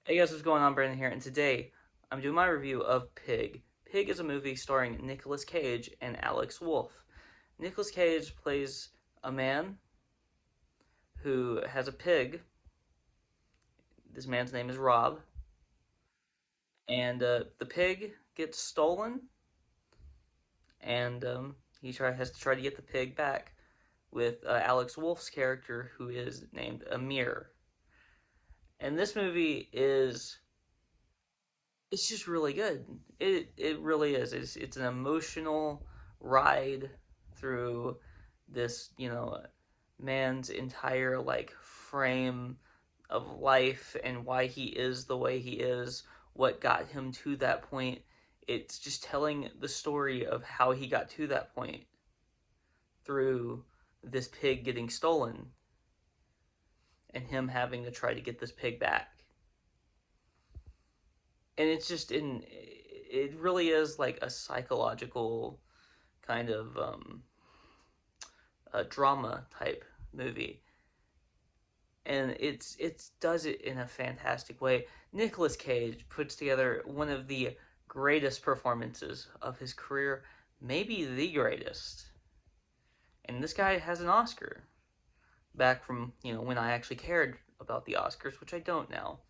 Hey guys, what's going on? Brandon here, and today I'm doing my review of Pig. Pig is a movie starring Nicolas Cage and Alex Wolff. Nicolas Cage plays a man who has a pig. This man's name is Rob, and the pig gets stolen, and has to try to get the pig back with Alex Wolff's character, who is named Amir. And this movie is it's just really good. It really is. It's an emotional ride through this, man's entire like frame of life and why he is the way he is, what got him to that point. It's just telling the story of how he got to that point through this pig getting stolen and him having to try to get this pig back. And it really is like a psychological kind of a drama type movie, and it does it in a fantastic way. Nicolas Cage puts together one of the greatest performances of his career, maybe the greatest. And this guy has an Oscar back from when I actually cared about the Oscars, which I don't now.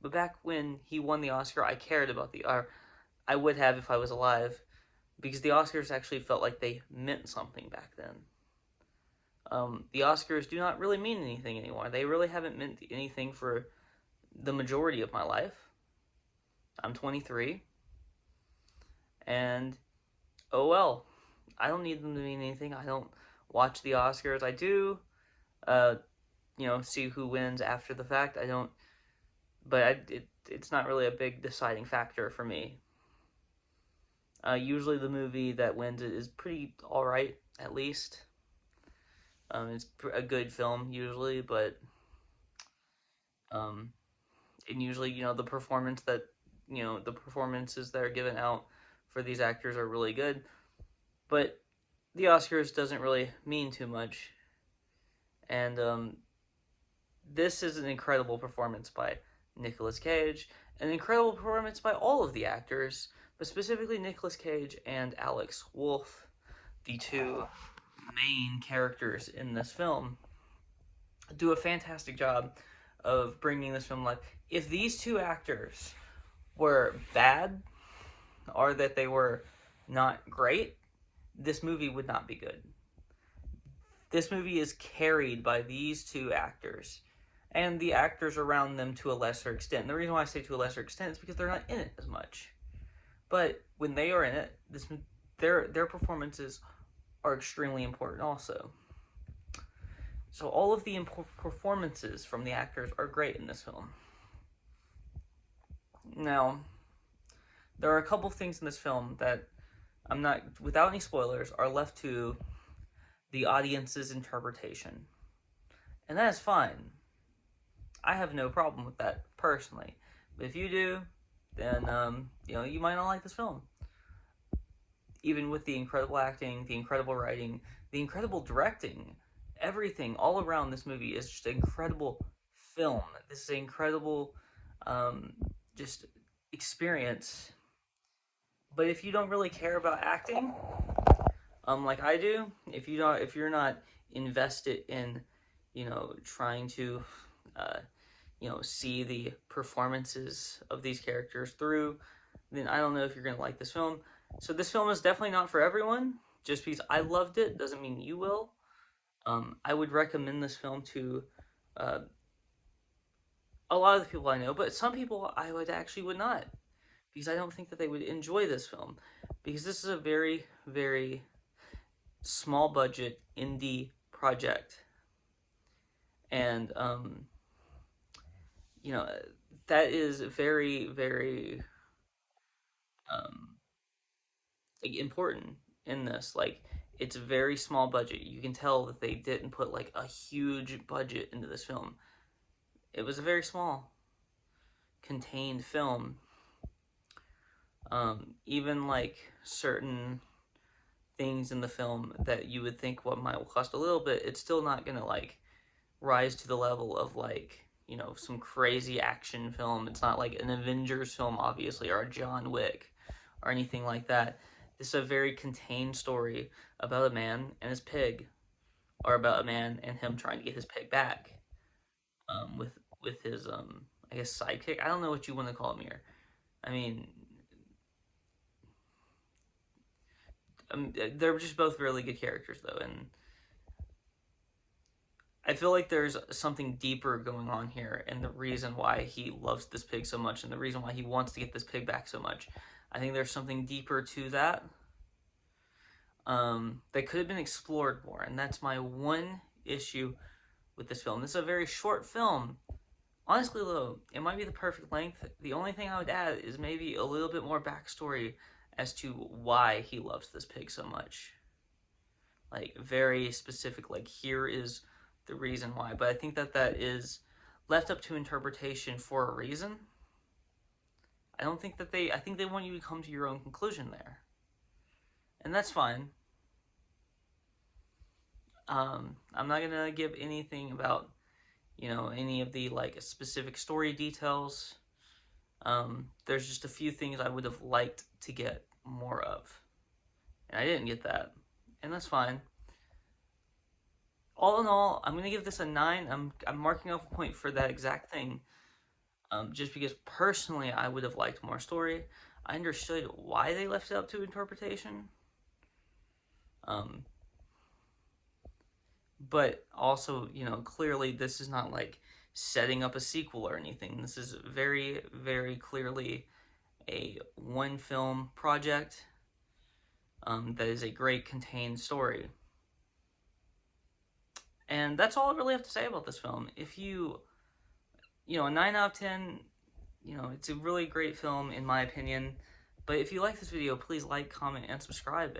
But back when he won the Oscar, I cared about or I would have if I was alive, because the Oscars actually felt like they meant something back then. The Oscars do not really mean anything anymore. They really haven't meant anything for the majority of my life. I'm 23, and oh well. I don't need them to mean anything. I don't watch the Oscars. I do, uh, see who wins after the fact. I don't, but it's not really a big deciding factor for me. Usually, the movie that wins it is pretty all right, at least. It's a good film usually, but um, and usually the performances that are given out for these actors are really good, but the Oscars doesn't really mean too much. And this is an incredible performance by Nicolas Cage, an incredible performance by all of the actors, but specifically Nicolas Cage and Alex Wolff, the two main characters in this film, do a fantastic job of bringing this film life. If these two actors were bad or that they were not great, this movie would not be good. This movie is carried by these two actors and the actors around them to a lesser extent. And the reason why I say to a lesser extent is because they're not in it as much. But when they are in it, their performances are extremely important also. So all of the performances from the actors are great in this film. Now, there are a couple things in this film that I'm not, without any spoilers, are left to the audience's interpretation. And that is fine. I have no problem with that personally. But if you do, then you might not like this film. Even with the incredible acting, the incredible writing, the incredible directing, everything all around this movie is just an incredible film. This is an incredible just experience. But if you don't really care about acting, like I do, if you're not invested in, trying to, see the performances of these characters through, then I don't know if you're gonna like this film. So this film is definitely not for everyone. Just because I loved it doesn't mean you will. I would recommend this film to uh, a lot of the people I know, but some people I would not, because I don't think that they would enjoy this film, because this is a very, very small budget indie project, and you know that is very, very um, important in this. Like, it's a very small budget. You can tell that they didn't put like a huge budget into this film. It was a very small, contained film. Even like certain things in the film that you would think what might cost a little bit, it's still not gonna like rise to the level of like some crazy action film. It's not like an Avengers film, obviously, or a John Wick or anything like that. This is a very contained story about a man and his pig, or about a man and him trying to get his pig back. With his I guess sidekick. I don't know what you want to call him here. I mean, they're just both really good characters though, and I feel like there's something deeper going on here, and the reason why he loves this pig so much, and the reason why he wants to get this pig back so much. I think there's something deeper to that that could have been explored more, and that's my one issue with this film. This is a very short film. Honestly, though, it might be the perfect length. The only thing I would add is maybe a little bit more backstory as to why he loves this pig so much. Like, very specific, like, here is the reason why. But I think that is left up to interpretation for a reason. I don't think that I think they want you to come to your own conclusion there. And that's fine. I'm not gonna give anything about, any of the, like, specific story details. There's just a few things I would have liked to get more of. And I didn't get that. And that's fine. All in all, I'm gonna give this a 9. I'm marking off a point for that exact thing. Just because personally I would have liked more story. I understood why they left it up to interpretation. But also, clearly this is not like setting up a sequel or anything. This is very, very clearly a one film project that is a great contained story. And that's all I really have to say about this film. If a 9 out of 10, it's a really great film in my opinion. But if you like this video, please like, comment, and subscribe.